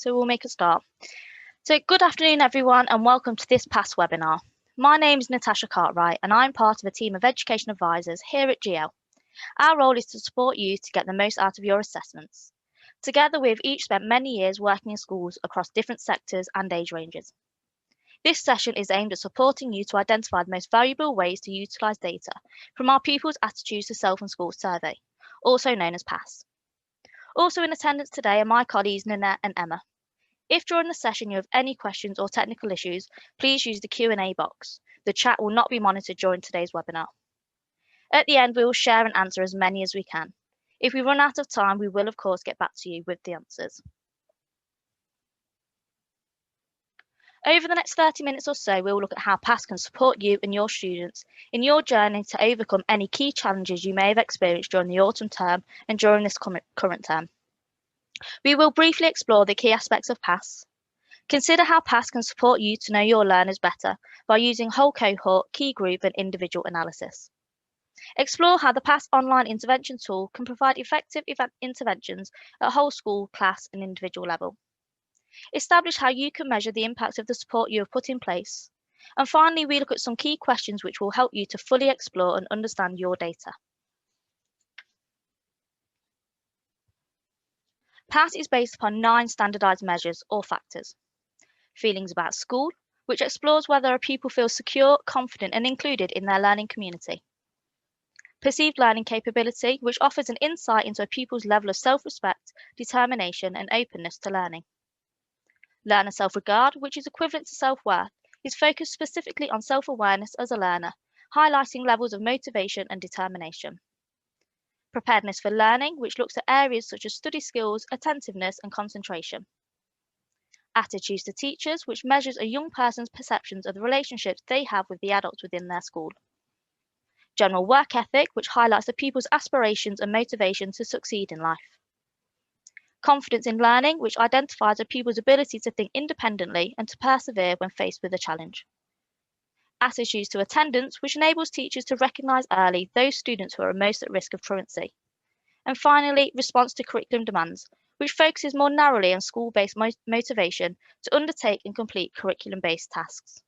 so we'll make a start. So good afternoon everyone and welcome to this PASS webinar. My name is Natasha Cartwright and I'm part of a team of education advisors here at GL. Our role is to support you to get the most out of your assessments. Together we've each spent many years working in schools across different sectors and age ranges. This session is aimed at supporting you to identify the most valuable ways to utilise data from our Pupils Attitudes to Self and School survey, also known as PASS. Also in attendance today are my colleagues Nanette and Emma. If during the session you have any questions or technical issues, please use the Q&A box. The chat will not be monitored during today's webinar. At the end, we will share and answer as many as we can. If we run out of time, we will of course get back to you with the answers. Over the next 30 minutes or so, we will look at how PASS can support you and your students in your journey to overcome any key challenges you may have experienced during the autumn term and during this current term. We will briefly explore the key aspects of PASS, consider how PASS can support you to know your learners better by using whole cohort, key group and individual analysis. Explore how the PASS online intervention tool can provide effective interventions at whole school, class and individual level. Establish how you can measure the impact of the support you have put in place. And finally, we look at some key questions which will help you to fully explore and understand your data. PASS is based upon 9 standardised measures or factors. Feelings about school, which explores whether a pupil feels secure, confident and included in their learning community. Perceived learning capability, which offers an insight into a pupil's level of self-respect, determination and openness to learning. Learner self-regard, which is equivalent to self-worth, is focused specifically on self-awareness as a learner, highlighting levels of motivation and determination. Preparedness for learning, which looks at areas such as study skills, attentiveness and concentration. Attitudes to teachers, which measures a young person's perceptions of the relationships they have with the adults within their school. General work ethic, which highlights the pupil's aspirations and motivation to succeed in life. Confidence in learning, which identifies a pupil's ability to think independently and to persevere when faced with a challenge. Attitudes to attendance, which enables teachers to recognise early those students who are most at risk of truancy. And finally, response to curriculum demands, which focuses more narrowly on school-based motivation to undertake and complete curriculum-based tasks.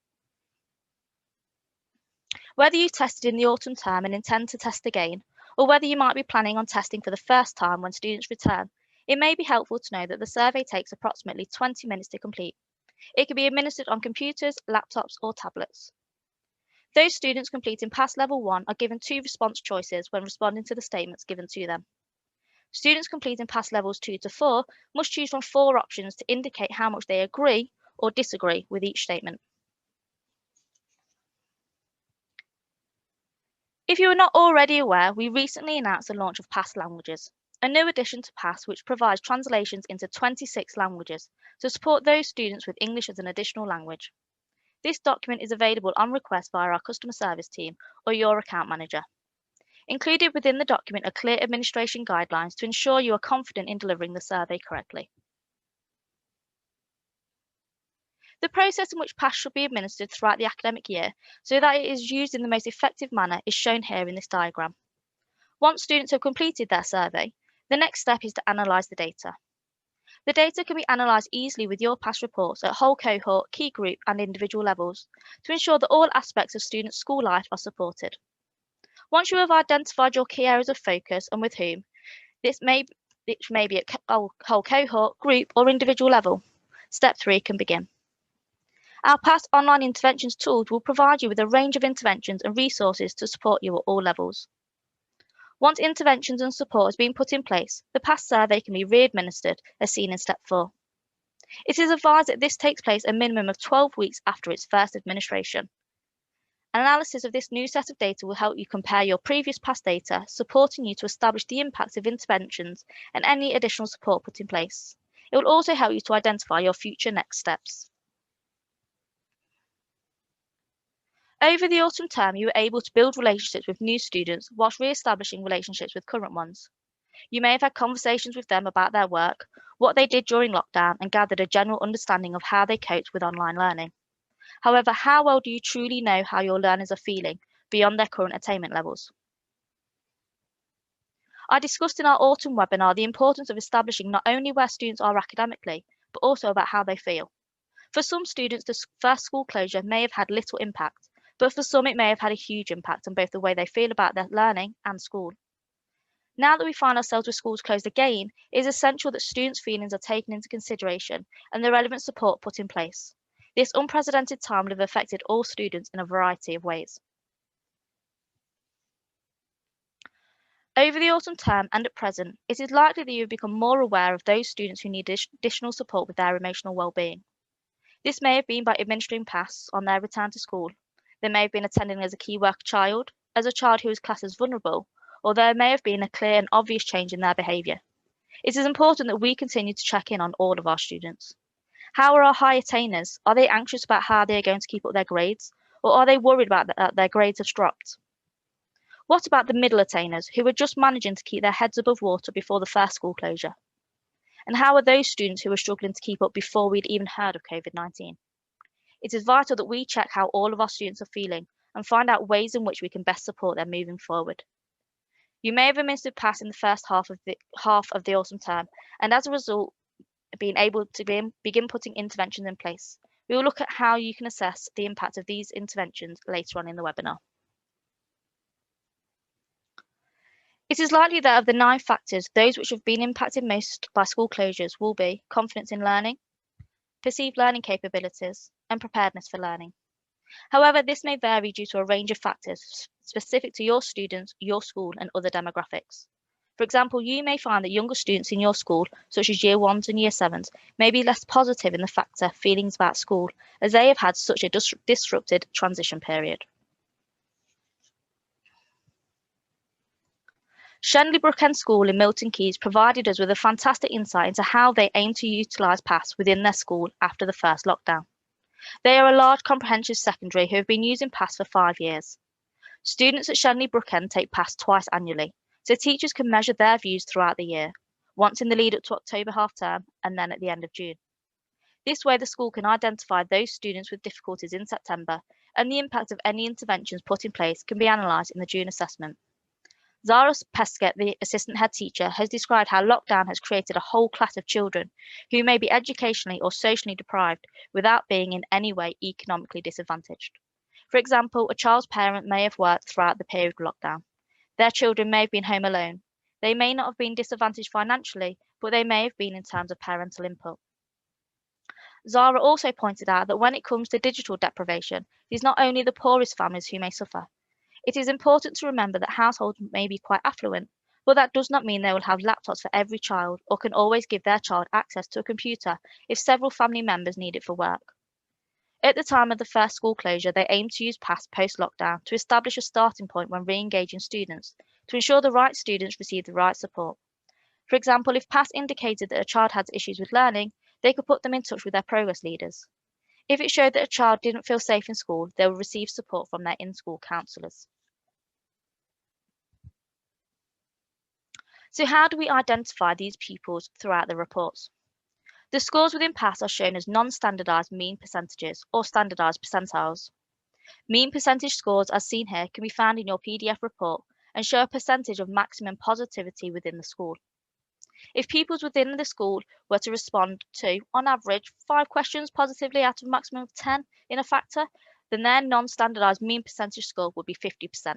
Whether you tested in the autumn term and intend to test again, or whether you might be planning on testing for the first time when students return, it may be helpful to know that the survey takes approximately 20 minutes to complete. It can be administered on computers, laptops or tablets. Those students completing PASS Level 1 are given 2 response choices when responding to the statements given to them. Students completing PASS Levels 2 to 4 must choose from 4 options to indicate how much they agree or disagree with each statement. If you are not already aware, we recently announced the launch of PASS Languages, a new addition to PASS which provides translations into 26 languages to support those students with English as an additional language. This document is available on request via our customer service team or your account manager. Included within the document are clear administration guidelines to ensure you are confident in delivering the survey correctly. The process in which PASS should be administered throughout the academic year so that it is used in the most effective manner is shown here in this diagram. Once students have completed their survey, the next step is to analyse the data. The data can be analysed easily with your PASS reports at whole cohort, key group and individual levels to ensure that all aspects of students' school life are supported. Once you have identified your key areas of focus and with whom, which may be at whole cohort, group or individual level, step 3 can begin. Our PASS online interventions tools will provide you with a range of interventions and resources to support you at all levels. Once interventions and support has been put in place, the PASS survey can be re-administered as seen in step 4. It is advised that this takes place a minimum of 12 weeks after its first administration. Analysis of this new set of data will help you compare your previous PASS data, supporting you to establish the impact of interventions and any additional support put in place. It will also help you to identify your future next steps. Over the autumn term, you were able to build relationships with new students whilst re-establishing relationships with current ones. You may have had conversations with them about their work, what they did during lockdown, and gathered a general understanding of how they coped with online learning. However, how well do you truly know how your learners are feeling beyond their current attainment levels? I discussed in our autumn webinar the importance of establishing not only where students are academically, but also about how they feel. For some students, the first school closure may have had little impact, but for some it may have had a huge impact on both the way they feel about their learning and school. Now that we find ourselves with schools closed again, it is essential that students' feelings are taken into consideration and the relevant support put in place. This unprecedented time will have affected all students in a variety of ways. Over the autumn term and at present, it is likely that you have become more aware of those students who need additional support with their emotional well-being. This may have been by administering PASS on their return to school. They may have been attending as a key worker child, as a child who is classed as vulnerable, or there may have been a clear and obvious change in their behaviour. It is important that we continue to check in on all of our students. How are our high attainers? Are they anxious about how they are going to keep up their grades, or are they worried about that their grades have dropped? What about the middle attainers who are just managing to keep their heads above water before the first school closure? And how are those students who are struggling to keep up before we'd even heard of COVID-19? It is vital that we check how all of our students are feeling and find out ways in which we can best support them moving forward. You may have administered PASS in the first half of the autumn term, and as a result, being able to begin putting interventions in place. We will look at how you can assess the impact of these interventions later on in the webinar. It is likely that of the 9 factors, those which have been impacted most by school closures will be confidence in learning, perceived learning capabilities, and preparedness for learning. However, this may vary due to a range of factors specific to your students, your school, and other demographics. For example, you may find that younger students in your school, such as Year 1s and Year 7s, may be less positive in the factor feelings about school, as they have had such a disrupted transition period. Shenley Brook End School in Milton Keynes provided us with a fantastic insight into how they aim to utilise PASS within their school after the first lockdown. They are a large comprehensive secondary who have been using PASS for 5 years. Students at Shenley Brook End take PASS twice annually, so teachers can measure their views throughout the year, once in the lead up to October half term and then at the end of June. This way the school can identify those students with difficulties in September, and the impact of any interventions put in place can be analysed in the June assessment. Zara Pesquet, the assistant head teacher, has described how lockdown has created a whole class of children who may be educationally or socially deprived without being in any way economically disadvantaged. For example, a child's parent may have worked throughout the period of lockdown. Their children may have been home alone. They may not have been disadvantaged financially, but they may have been in terms of parental input. Zara also pointed out that when it comes to digital deprivation, it is not only the poorest families who may suffer. It is important to remember that households may be quite affluent, but that does not mean they will have laptops for every child or can always give their child access to a computer if several family members need it for work. At the time of the first school closure, they aimed to use PASS post-lockdown to establish a starting point when re-engaging students, to ensure the right students receive the right support. For example, if PASS indicated that a child had issues with learning, they could put them in touch with their progress leaders. If it showed that a child didn't feel safe in school, they will receive support from their in-school counsellors. So how do we identify these pupils throughout the reports? The scores within PASS are shown as non-standardised mean percentages or standardised percentiles. Mean percentage scores, as seen here, can be found in your PDF report and show a percentage of maximum positivity within the school. If pupils within the school were to respond to, on average, 5 questions positively out of a maximum of 10 in a factor, then their non-standardised mean percentage score would be 50%.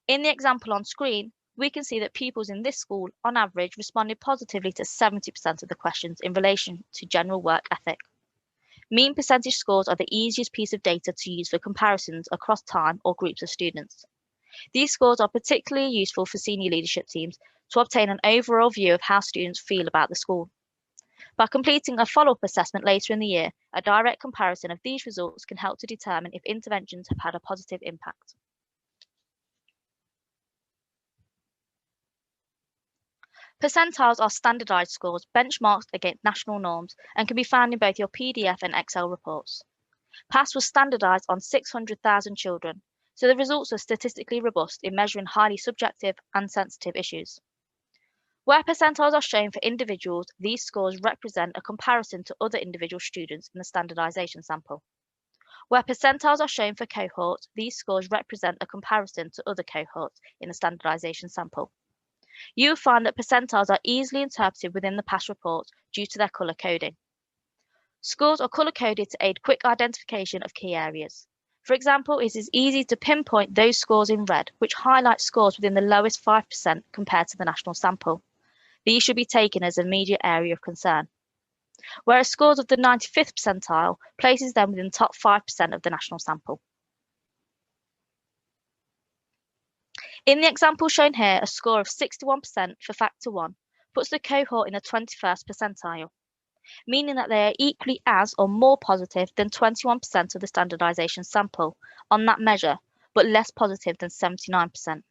In the example on screen, we can see that pupils in this school, on average, responded positively to 70% of the questions in relation to general work ethic. Mean percentage scores are the easiest piece of data to use for comparisons across time or groups of students. These scores are particularly useful for senior leadership teams to obtain an overall view of how students feel about the school. By completing a follow-up assessment later in the year, a direct comparison of these results can help to determine if interventions have had a positive impact. Percentiles are standardised scores benchmarked against national norms and can be found in both your PDF and Excel reports. PASS was standardised on 600,000 children, so the results are statistically robust in measuring highly subjective and sensitive issues. Where percentiles are shown for individuals, these scores represent a comparison to other individual students in the standardisation sample. Where percentiles are shown for cohorts, these scores represent a comparison to other cohorts in the standardisation sample. You will find that percentiles are easily interpreted within the PASS report due to their colour coding. Scores are colour-coded to aid quick identification of key areas. For example, it is easy to pinpoint those scores in red, which highlight scores within the lowest 5% compared to the national sample. These should be taken as an immediate area of concern, whereas scores of the 95th percentile places them within the top 5% of the national sample. In the example shown here, a score of 61% for factor 1 puts the cohort in the 21st percentile, meaning that they are equally as or more positive than 21% of the standardization sample on that measure, but less positive than 79%.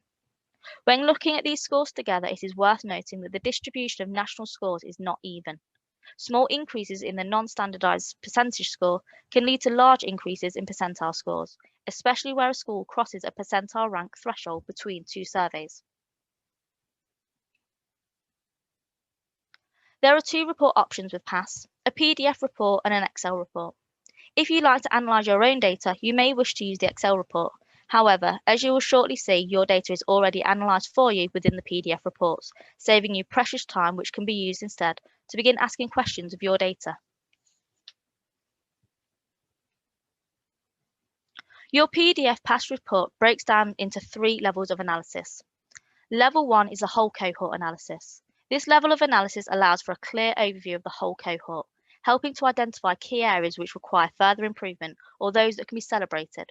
When looking at these scores together, it is worth noting that the distribution of national scores is not even. Small increases in the non-standardized percentage score can lead to large increases in percentile scores, especially where a school crosses a percentile rank threshold between two surveys. There are two report options with PASS, a PDF report and an Excel report. If you like to analyse your own data, you may wish to use the Excel report. However, as you will shortly see, your data is already analysed for you within the PDF reports, saving you precious time which can be used instead to begin asking questions of your data. Your PDF PASS report breaks down into 3 levels of analysis. Level 1 is a whole cohort analysis. This level of analysis allows for a clear overview of the whole cohort, helping to identify key areas which require further improvement or those that can be celebrated.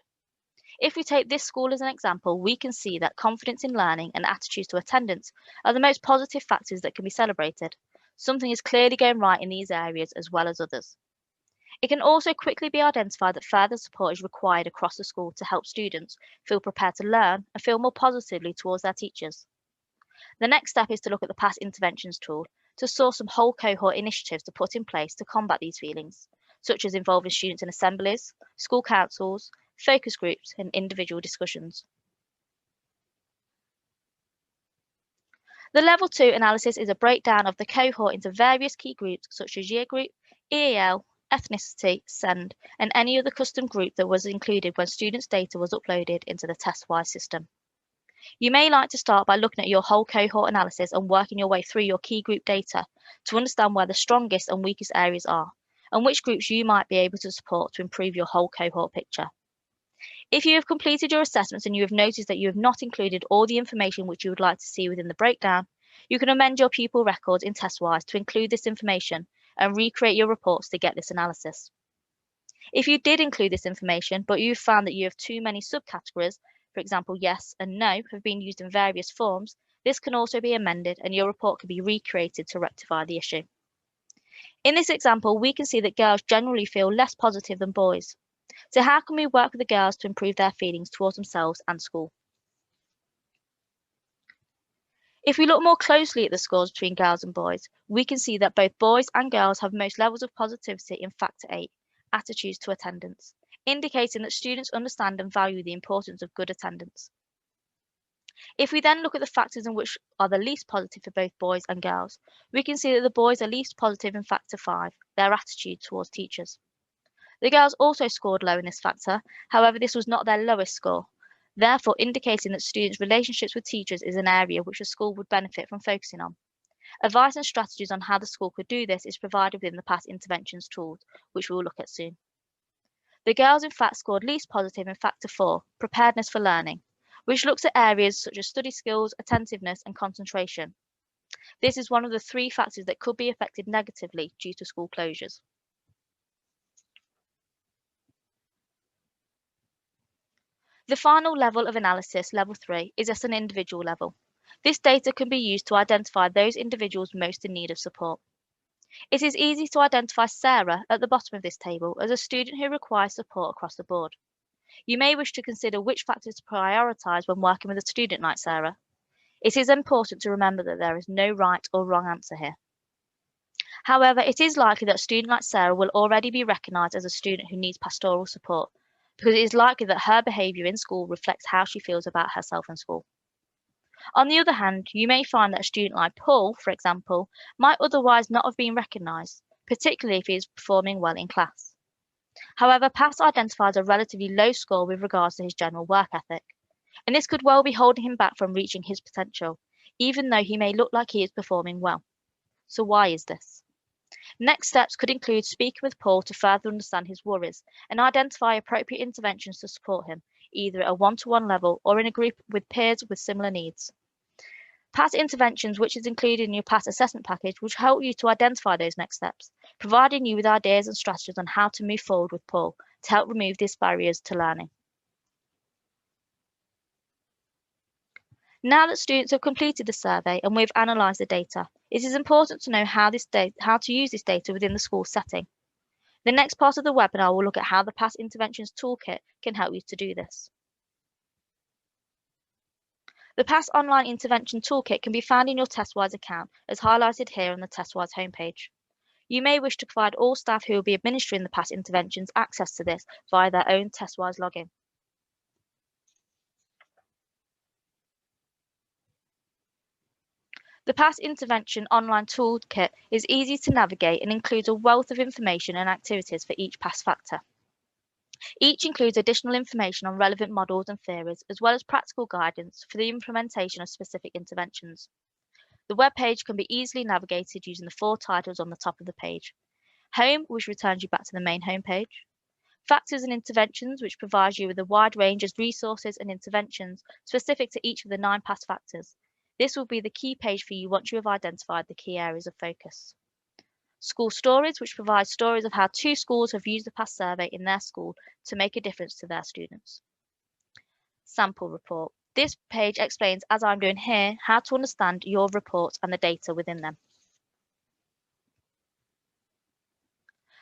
If we take this school as an example, we can see that confidence in learning and attitudes to attendance are the most positive factors that can be celebrated. Something is clearly going right in these areas as well as others. It can also quickly be identified that further support is required across the school to help students feel prepared to learn and feel more positively towards their teachers. The next step is to look at the PASS interventions tool to source some whole cohort initiatives to put in place to combat these feelings, such as involving students in assemblies, school councils, focus groups, and individual discussions. The Level 2 analysis is a breakdown of the cohort into various key groups such as year group, EAL, ethnicity, SEND, and any other custom group that was included when students' data was uploaded into the TestWise system. You may like to start by looking at your whole cohort analysis and working your way through your key group data to understand where the strongest and weakest areas are, and which groups you might be able to support to improve your whole cohort picture. If you have completed your assessments and you have noticed that you have not included all the information which you would like to see within the breakdown, you can amend your pupil records in TestWise to include this information and recreate your reports to get this analysis. If you did include this information, but you found that you have too many subcategories, for example, yes and no have been used in various forms, this can also be amended and your report can be recreated to rectify the issue. In this example, we can see that girls generally feel less positive than boys. So how can we work with the girls to improve their feelings towards themselves and school? If we look more closely at the scores between girls and boys, we can see that both boys and girls have most levels of positivity in Factor 8, attitudes to attendance, indicating that students understand and value the importance of good attendance. If we then look at the factors in which are the least positive for both boys and girls, we can see that the boys are least positive in Factor 5, their attitude towards teachers. The girls also scored low in this factor, however this was not their lowest score, therefore indicating that students' relationships with teachers is an area which the school would benefit from focusing on. Advice and strategies on how the school could do this is provided within the PASS interventions tool, which we will look at soon. The girls in fact scored least positive in Factor 4, preparedness for learning, which looks at areas such as study skills, attentiveness and concentration. This is one of the 3 factors that could be affected negatively due to school closures. The final level of analysis, level 3, is at an individual level. This data can be used to identify those individuals most in need of support. It is easy to identify Sarah at the bottom of this table as a student who requires support across the board. You may wish to consider which factors to prioritise when working with a student like Sarah. It is important to remember that there is no right or wrong answer here. However, it is likely that a student like Sarah will already be recognised as a student who needs pastoral support, because it is likely that her behaviour in school reflects how she feels about herself in school. On the other hand, you may find that a student like Paul, for example, might otherwise not have been recognised, particularly if he is performing well in class. However, PASS identifies a relatively low score with regards to his general work ethic, and this could well be holding him back from reaching his potential, even though he may look like he is performing well. So why is this? Next steps could include speaking with Paul to further understand his worries and identify appropriate interventions to support him, either at a one-to-one level or in a group with peers with similar needs. PAS interventions, which is included in your PAS assessment package, will help you to identify those next steps, providing you with ideas and strategies on how to move forward with Paul to help remove these barriers to learning. Now that students have completed the survey and we've analysed the data, it is important to know how to use this data within the school setting. The next part of the webinar will look at how the PAS Interventions Toolkit can help you to do this. The PAS Online Intervention Toolkit can be found in your TestWise account, as highlighted here on the TestWise homepage. You may wish to provide all staff who will be administering the PAS interventions access to this via their own TestWise login. The PAS Intervention Online Toolkit is easy to navigate and includes a wealth of information and activities for each PAS factor. Each includes additional information on relevant models and theories, as well as practical guidance for the implementation of specific interventions. The web page can be easily navigated using the 4 titles on the top of the page. Home, which returns you back to the main home page. Factors and interventions, which provides you with a wide range of resources and interventions specific to each of the 9 PAS factors. This will be the key page for you once you have identified the key areas of focus. School Stories, which provides stories of how 2 schools have used the PAS survey in their school to make a difference to their students. Sample Report. This page explains, as I'm doing here, how to understand your reports and the data within them.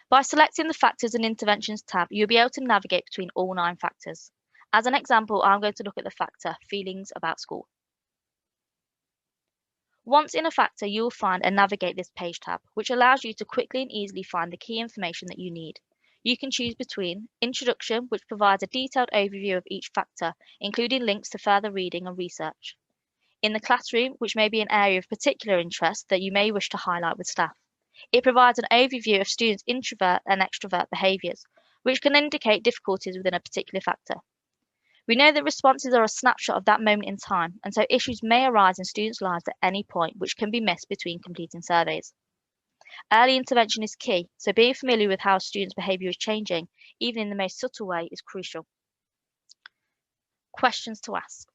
By selecting the Factors and Interventions tab, you'll be able to navigate between all 9 factors. As an example, I'm going to look at the factor Feelings about School. Once in a factor, you will find and navigate this page tab, which allows you to quickly and easily find the key information that you need. You can choose between Introduction, which provides a detailed overview of each factor, including links to further reading and research. In the Classroom, which may be an area of particular interest that you may wish to highlight with staff. It provides an overview of students' introvert and extrovert behaviours, which can indicate difficulties within a particular factor. We know that responses are a snapshot of that moment in time, and so issues may arise in students' lives at any point, which can be missed between completing surveys. Early intervention is key, so being familiar with how a student's behaviour is changing, even in the most subtle way, is crucial. Questions to ask,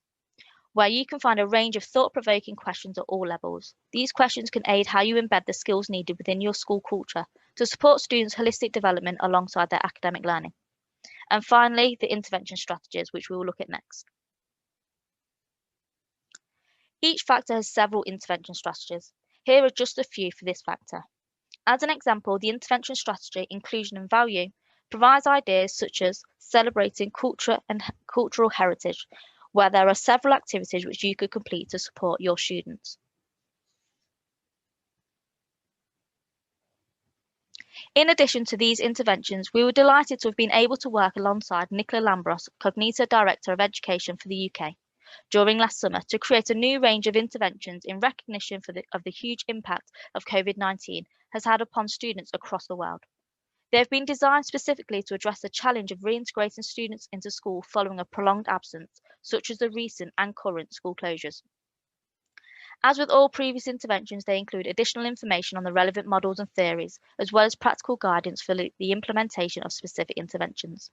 where you can find a range of thought-provoking questions at all levels. These questions can aid how you embed the skills needed within your school culture to support students' holistic development alongside their academic learning. And finally, the intervention strategies, which we will look at next. Each factor has several intervention strategies. Here are just a few for this factor. As an example, the intervention strategy, Inclusion and Value, provides ideas such as celebrating culture and cultural heritage, where there are several activities which you could complete to support your students. In addition to these interventions, we were delighted to have been able to work alongside Nicola Lambros, Cognita Director of Education for the UK, during last summer to create a new range of interventions in recognition of the huge impact of COVID-19 has had upon students across the world. They have been designed specifically to address the challenge of reintegrating students into school following a prolonged absence, such as the recent and current school closures. As with all previous interventions, they include additional information on the relevant models and theories, as well as practical guidance for the implementation of specific interventions.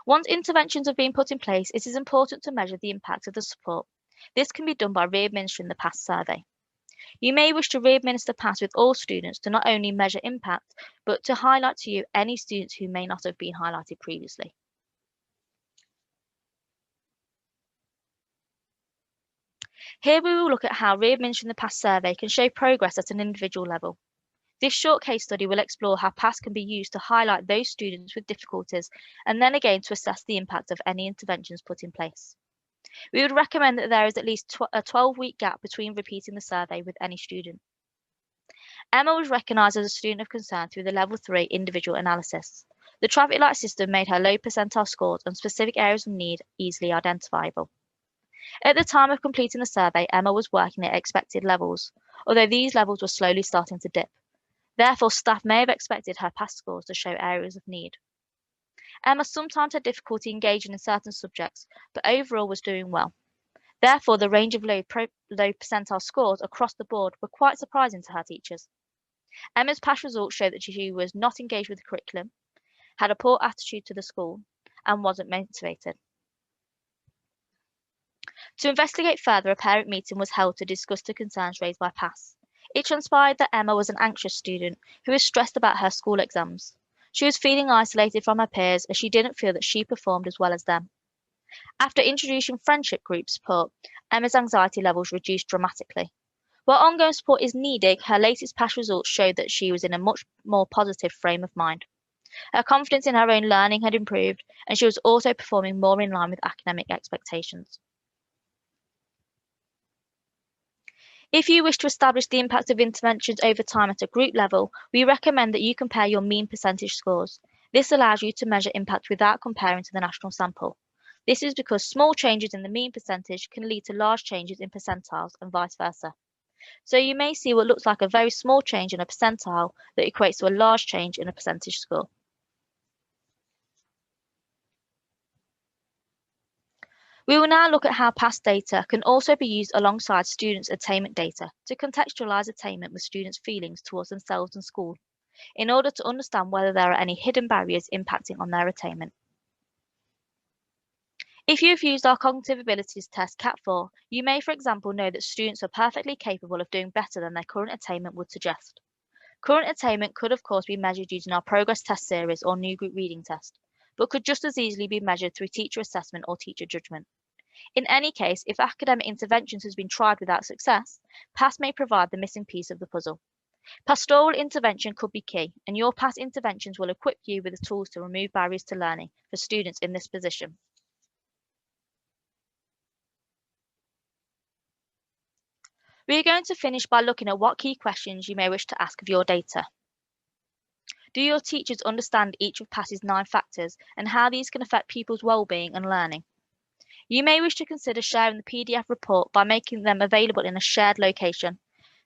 Once interventions have been put in place, it is important to measure the impact of the support. This can be done by re-administering the PAS survey. You may wish to re-administer PAS with all students to not only measure impact, but to highlight to you any students who may not have been highlighted previously. Here we will look at how re-administering the PAS survey can show progress at an individual level. This short case study will explore how PAS can be used to highlight those students with difficulties and then again to assess the impact of any interventions put in place. We would recommend that there is at least a 12-week gap between repeating the survey with any student. Emma was recognised as a student of concern through the Level 3 individual analysis. The traffic light system made her low percentile scores on specific areas of need easily identifiable. At the time of completing the survey, Emma was working at expected levels, although these levels were slowly starting to dip. Therefore, staff may have expected her PAS scores to show areas of need. Emma sometimes had difficulty engaging in certain subjects, but overall was doing well. Therefore, the range of low percentile scores across the board were quite surprising to her teachers. Emma's past results showed that she was not engaged with the curriculum, had a poor attitude to the school, and wasn't motivated. To investigate further, a parent meeting was held to discuss the concerns raised by PASS. It transpired that Emma was an anxious student who was stressed about her school exams. She was feeling isolated from her peers as she didn't feel that she performed as well as them. After introducing friendship group support, Emma's anxiety levels reduced dramatically. While ongoing support is needed, her latest PASS results showed that she was in a much more positive frame of mind. Her confidence in her own learning had improved, and she was also performing more in line with academic expectations. If you wish to establish the impact of interventions over time at a group level, we recommend that you compare your mean percentage scores. This allows you to measure impact without comparing to the national sample. This is because small changes in the mean percentage can lead to large changes in percentiles and vice versa. So you may see what looks like a very small change in a percentile that equates to a large change in a percentage score. We will now look at how past data can also be used alongside students' attainment data to contextualise attainment with students' feelings towards themselves and school, in order to understand whether there are any hidden barriers impacting on their attainment. If you've used our cognitive abilities test CAT4, you may, for example, know that students are perfectly capable of doing better than their current attainment would suggest. Current attainment could, of course, be measured using our progress test series or new group reading test, but could just as easily be measured through teacher assessment or teacher judgment. In any case, if academic interventions has been tried without success, PASS may provide the missing piece of the puzzle. Pastoral intervention could be key, and your PASS interventions will equip you with the tools to remove barriers to learning for students in this position. We are going to finish by looking at what key questions you may wish to ask of your data. Do your teachers understand each of PASS's 9 factors and how these can affect pupils' well-being and learning? You may wish to consider sharing the PDF report by making them available in a shared location.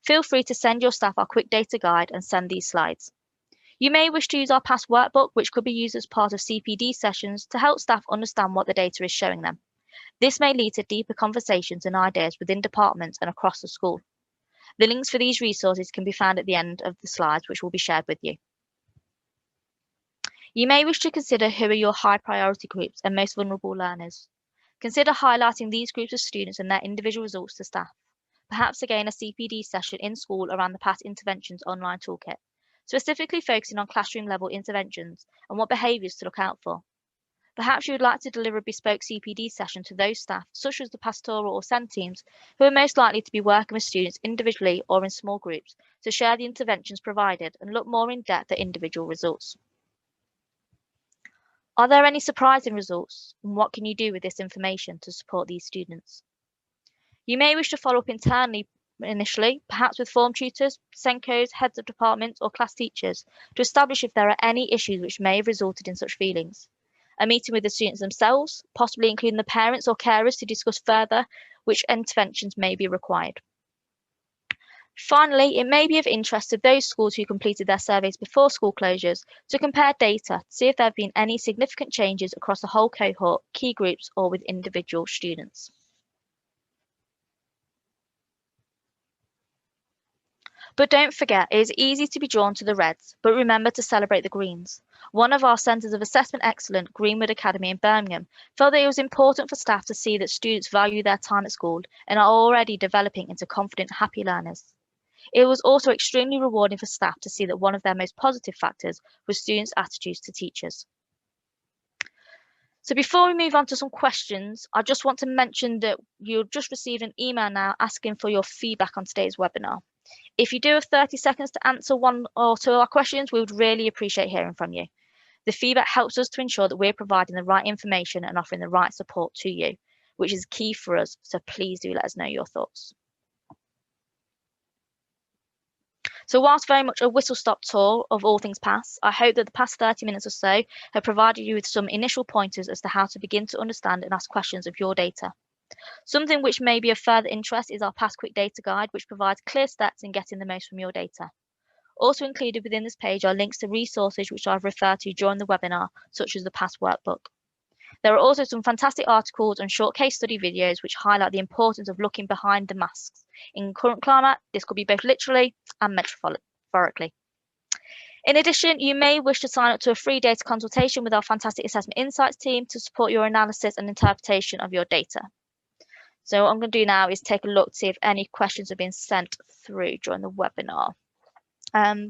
Feel free to send your staff our quick data guide and send these slides. You may wish to use our PASS workbook, which could be used as part of CPD sessions to help staff understand what the data is showing them. This may lead to deeper conversations and ideas within departments and across the school. The links for these resources can be found at the end of the slides, which will be shared with you. You may wish to consider who are your high priority groups and most vulnerable learners. Consider highlighting these groups of students and their individual results to staff. Perhaps again a CPD session in school around the PASS Interventions online toolkit, specifically focusing on classroom level interventions and what behaviours to look out for. Perhaps you would like to deliver a bespoke CPD session to those staff, such as the pastoral or SEND teams, who are most likely to be working with students individually or in small groups, to share the interventions provided and look more in depth at individual results. Are there any surprising results, and what can you do with this information to support these students? You may wish to follow up internally initially, perhaps with form tutors, SENCOs, heads of departments or class teachers, to establish if there are any issues which may have resulted in such feelings. A meeting with the students themselves, possibly including the parents or carers to discuss further which interventions may be required. Finally, it may be of interest to those schools who completed their surveys before school closures to compare data to see if there have been any significant changes across the whole cohort, key groups, or with individual students. But don't forget, it is easy to be drawn to the reds, but remember to celebrate the greens. One of our Centres of Assessment Excellence, Greenwood Academy in Birmingham, felt that it was important for staff to see that students value their time at school and are already developing into confident, happy learners. It was also extremely rewarding for staff to see that one of their most positive factors was students' attitudes to teachers. So before we move on to some questions, I just want to mention that you'll just receive an email now asking for your feedback on today's webinar. If you do have 30 seconds to answer one or two of our questions, we would really appreciate hearing from you. The feedback helps us to ensure that we're providing the right information and offering the right support to you, which is key for us, so please do let us know your thoughts. So whilst very much a whistle-stop tour of all things PASS, I hope that the past 30 minutes or so have provided you with some initial pointers as to how to begin to understand and ask questions of your data. Something which may be of further interest is our PASS Quick Data Guide, which provides clear steps in getting the most from your data. Also included within this page are links to resources which I've referred to during the webinar, such as the PASS Workbook. There are also some fantastic articles and short case study videos which highlight the importance of looking behind the masks. In current climate, this could be both literally and metaphorically. In addition, you may wish to sign up to a free data consultation with our fantastic assessment insights team to support your analysis and interpretation of your data. So what I'm going to do now is take a look to see if any questions have been sent through during the webinar.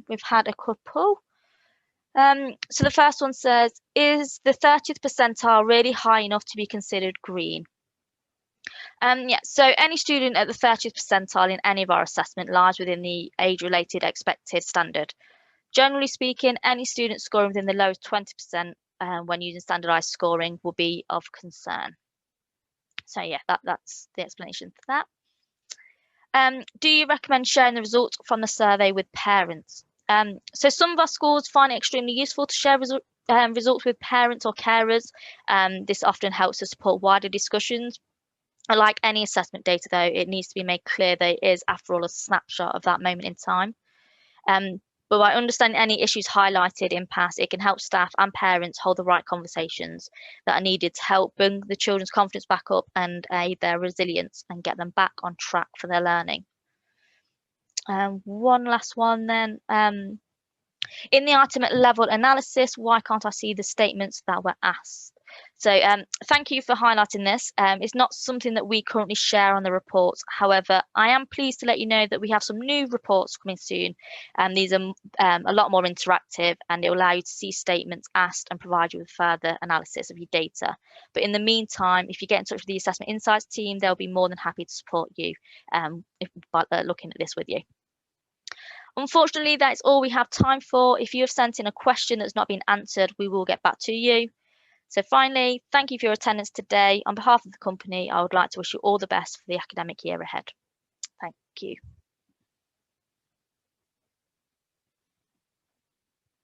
We've had a couple. So the first one says, is the 30th percentile really high enough to be considered green? Yeah, so any student at the 30th percentile in any of our assessment lies within the age-related expected standard. Generally speaking, any student scoring within the lowest 20% when using standardized scoring will be of concern. So yeah, that's the explanation for that. Do you recommend sharing the results from the survey with parents? So some of our schools find it extremely useful to share results with parents or carers. This often helps to support wider discussions. Like any assessment data, though, it needs to be made clear that it is, after all, a snapshot of that moment in time. But by understanding any issues highlighted in past, it can help staff and parents hold the right conversations that are needed to help bring the children's confidence back up and aid their resilience and get them back on track for their learning. One last one then. In the item level analysis, why can't I see the statements that were asked? So thank you for highlighting this. It's not something that we currently share on the reports. However, I am pleased to let you know that we have some new reports coming soon. These are a lot more interactive, and it will allow you to see statements asked and provide you with further analysis of your data. But in the meantime, if you get in touch with the Assessment Insights team, they'll be more than happy to support you by looking at this with you. Unfortunately, that is all we have time for. If you have sent in a question that's not been answered, we will get back to you. So finally, thank you for your attendance today. On behalf of the company, I would like to wish you all the best for the academic year ahead. Thank you.